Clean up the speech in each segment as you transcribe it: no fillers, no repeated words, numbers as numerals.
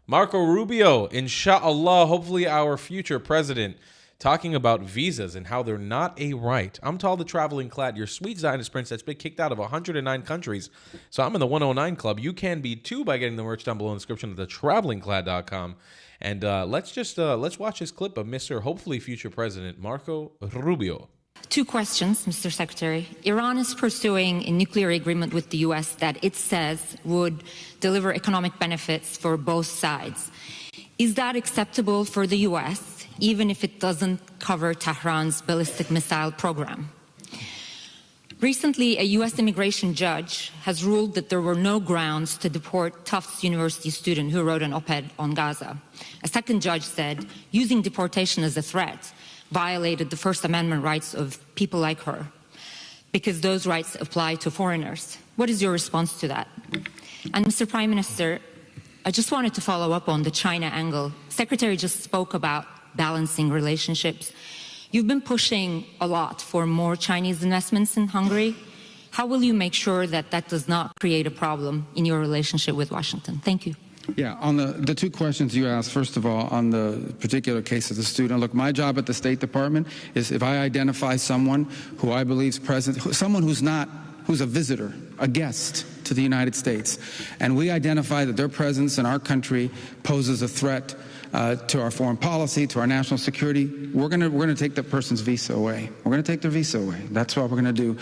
Marco Rubio, inshallah, hopefully our future president, talking about visas and how they're not a right. I'm Tal the Traveling Clad, your sweet Zionist prince that's been kicked out of 109 countries. So I'm in the 109 club. You can be too by getting the merch down below in the description of thetravelingclad.com. And let's watch this clip of Mr. hopefully future president Marco Rubio. Two questions, Mr. Secretary. Iran is pursuing a nuclear agreement with the U.S. that it says would deliver economic benefits for both sides. Is that acceptable for the U.S., even if it doesn't cover Tehran's ballistic missile program? Recently, a U.S. immigration judge has ruled that there were no grounds to deport Tufts University student who wrote an op-ed on Gaza. A second judge said using deportation as a threat violated the First Amendment rights of people like her, because those rights apply to foreigners. What is your response to that? And Mr. Prime Minister, I just wanted to follow up on the China angle. Secretary just spoke about balancing relationships. You've been pushing a lot for more Chinese investments in Hungary. How will you make sure that that does not create a problem in your relationship with Washington? Thank you. Yeah, on the two questions you asked, first of all, on the particular case of the student, look, my job at the State Department is if I identify someone who I believe is present, someone who's a visitor, a guest to the United States, and we identify that their presence in our country poses a threat to our foreign policy, to our national security, we're going to take that person's visa away. We're going to take their visa away. That's what we're going to do.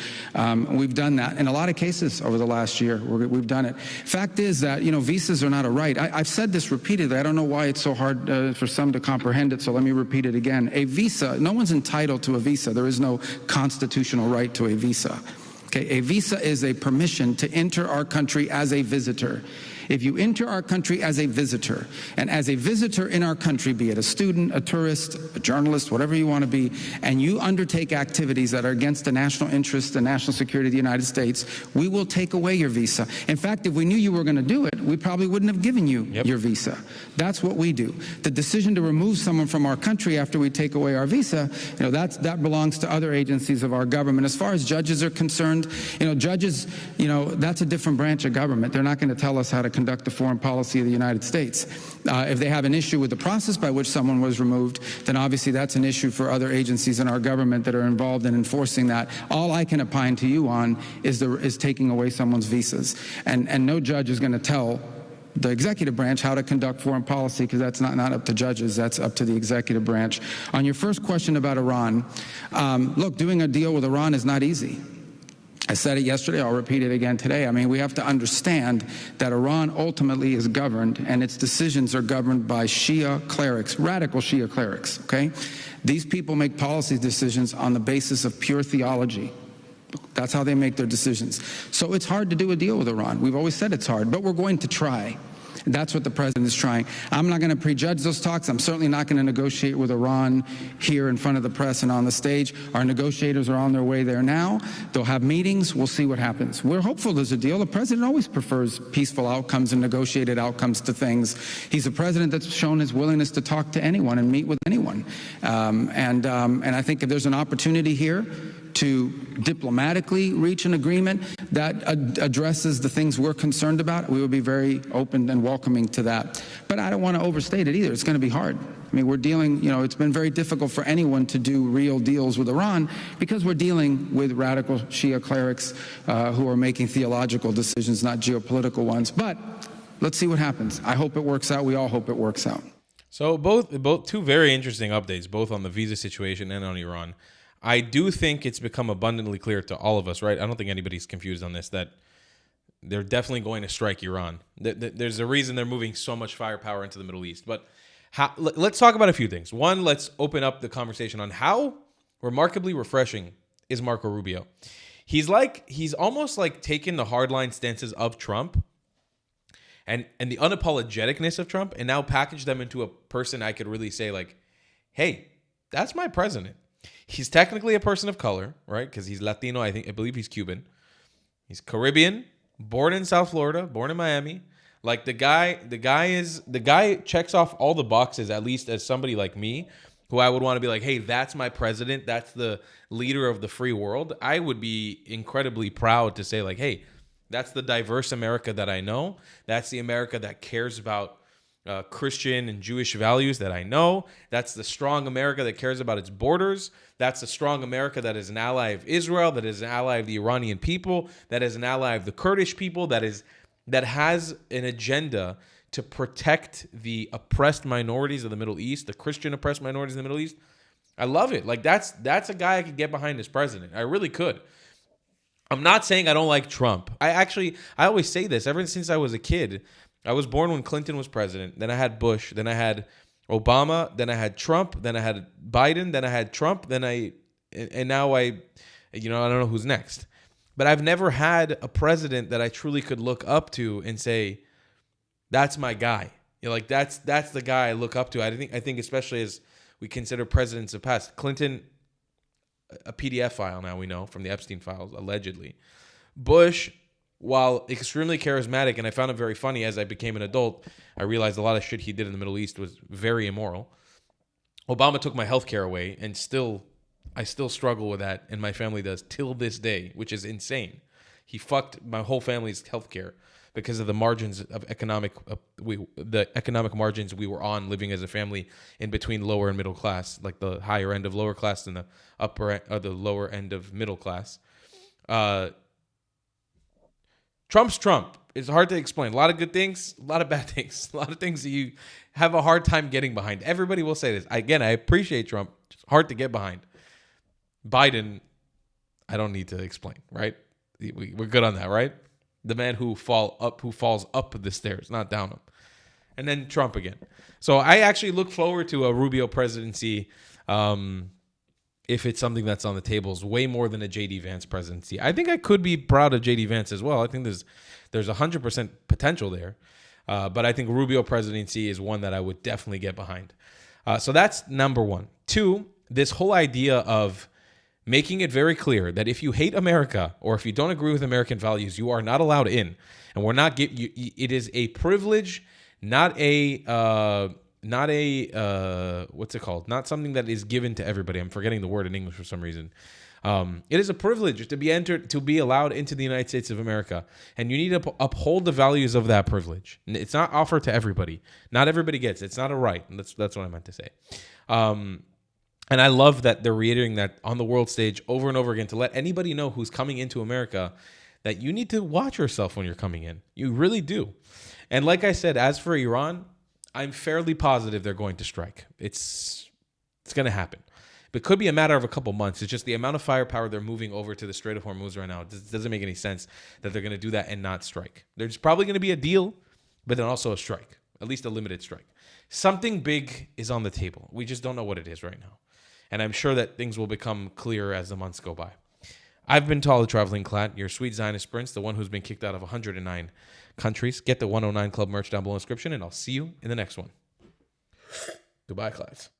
We've done that in a lot of cases over the last year. We've done it. Fact is that, visas are not a right. I've said this repeatedly. I don't know why it's so hard for some to comprehend it, so let me repeat it again. A visa, no one's entitled to a visa. There is no constitutional right to a visa. Okay, a visa is a permission to enter our country as a visitor. If you enter our country as a visitor, and as a visitor in our country, be it a student, a tourist, a journalist, whatever you want to be, and you undertake activities that are against the national interest and national security of the United States, we will take away your visa. In fact, if we knew you were going to do it, we probably wouldn't have given you your visa. That's what we do. The decision to remove someone from our country after we take away our visa, that belongs to other agencies of our government. As far as judges are concerned, judges, that's a different branch of government. They're not going to tell us how to conduct the foreign policy of the United States. If they have an issue with the process by which someone was removed, then obviously that's an issue for other agencies in our government that are involved in enforcing that. All I can opine to you on is taking away someone's visas. And no judge is going to tell the executive branch how to conduct foreign policy, because that's not up to judges, that's up to the executive branch. On your first question about Iran, look, doing a deal with Iran is not easy. I said it yesterday, I'll repeat it again today. I mean, we have to understand that Iran ultimately is governed, and its decisions are governed by Shia clerics, radical Shia clerics, okay? These people make policy decisions on the basis of pure theology. That's how they make their decisions. So it's hard to do a deal with Iran. We've always said it's hard, but we're going to try. That's what the president is trying. I'm not going to prejudge those talks. I'm certainly not going to negotiate with Iran here in front of the press and on the stage. Our negotiators are on their way there now. They'll have meetings. We'll see what happens. We're hopeful there's a deal. The president always prefers peaceful outcomes and negotiated outcomes to things. He's a president that's shown his willingness to talk to anyone and meet with anyone. And I think if there's an opportunity here to diplomatically reach an agreement that addresses the things we're concerned about, we will be very open and welcoming to that. But I don't want to overstate it either. It's going to be hard. I mean, we're dealing, it's been very difficult for anyone to do real deals with Iran because we're dealing with radical Shia clerics who are making theological decisions, not geopolitical ones. But let's see what happens. I hope it works out. We all hope it works out. So both two very interesting updates, both on the visa situation and on Iran. I do think it's become abundantly clear to all of us, right? I don't think anybody's confused on this, that they're definitely going to strike Iran. There's a reason they're moving so much firepower into the Middle East. But let's talk about a few things. One, let's open up the conversation on how remarkably refreshing is Marco Rubio. He's almost like taken the hardline stances of Trump and the unapologeticness of Trump and now packaged them into a person I could really say like, hey, that's my president. He's technically a person of color, right? Because he's Latino. I believe he's Cuban. He's Caribbean, born in South Florida, born in Miami. Like the guy checks off all the boxes, at least as somebody like me, who I would want to be like, hey, that's my president. That's the leader of the free world. I would be incredibly proud to say like, hey, that's the diverse America that I know. That's the America that cares about Christian and Jewish values that I know. That's the strong America that cares about its borders. That's the strong America that is an ally of Israel, that is an ally of the Iranian people, that is an ally of the Kurdish people, that has an agenda to protect the oppressed minorities of the Middle East, the Christian oppressed minorities in the Middle East. I love it. Like that's a guy I could get behind as president. I really could. I'm not saying I don't like Trump. I always say this ever since I was a kid. I was born when Clinton was president. Then I had Bush. Then I had Obama. Then I had Trump. Then I had Biden. Then I had Trump. And now I don't know who's next. But I've never had a president that I truly could look up to and say, that's my guy. Like that's the guy I look up to. I think especially as we consider presidents of past. Clinton, a PDF file now we know from the Epstein files, allegedly. Bush, while extremely charismatic, and I found it very funny as I became an adult, I realized a lot of shit he did in the Middle East was very immoral. Obama took my health care away, and I still struggle with that, and my family does till this day, which is insane. He fucked my whole family's health care because of the margins of the economic margins we were on living as a family in between lower and middle class, like the higher end of lower class and the the lower end of middle class. Trump's Trump. It's hard to explain. A lot of good things, a lot of bad things, a lot of things that you have a hard time getting behind. Everybody will say this. Again, I appreciate Trump. It's hard to get behind. Biden, I don't need to explain, right? We're good on that, right? The man who falls up the stairs, not down them. And then Trump again. So I actually look forward to a Rubio presidency if it's something that's on the tables, way more than a J.D. Vance presidency. I think I could be proud of J.D. Vance as well. I think there's 100% potential there. But I think Rubio presidency is one that I would definitely get behind. So that's number one. Two, this whole idea of making it very clear that if you hate America or if you don't agree with American values, you are not allowed in. And we're not it is a privilege, not a what's it called? Not something that is given to everybody. I'm forgetting the word in English for some reason. It is a privilege to be allowed into the United States of America, and you need to uphold the values of that privilege. It's not offered to everybody. Not everybody gets it. It's not a right. That's what I meant to say. And I love that they're reiterating that on the world stage over and over again to let anybody know who's coming into America that you need to watch yourself when you're coming in. You really do. And like I said, as for Iran, I'm fairly positive they're going to strike. It's going to happen. It could be a matter of a couple months. It's just the amount of firepower they're moving over to the Strait of Hormuz right now. It doesn't make any sense that they're going to do that and not strike. There's probably going to be a deal, but then also a strike, at least a limited strike. Something big is on the table. We just don't know what it is right now. And I'm sure that things will become clearer as the months go by. I've been Tall, the Traveling Clat, your sweet Zionist prince, the one who's been kicked out of 109 countries. Get the 109 Club merch down below in the description, and I'll see you in the next one. Goodbye, Clats.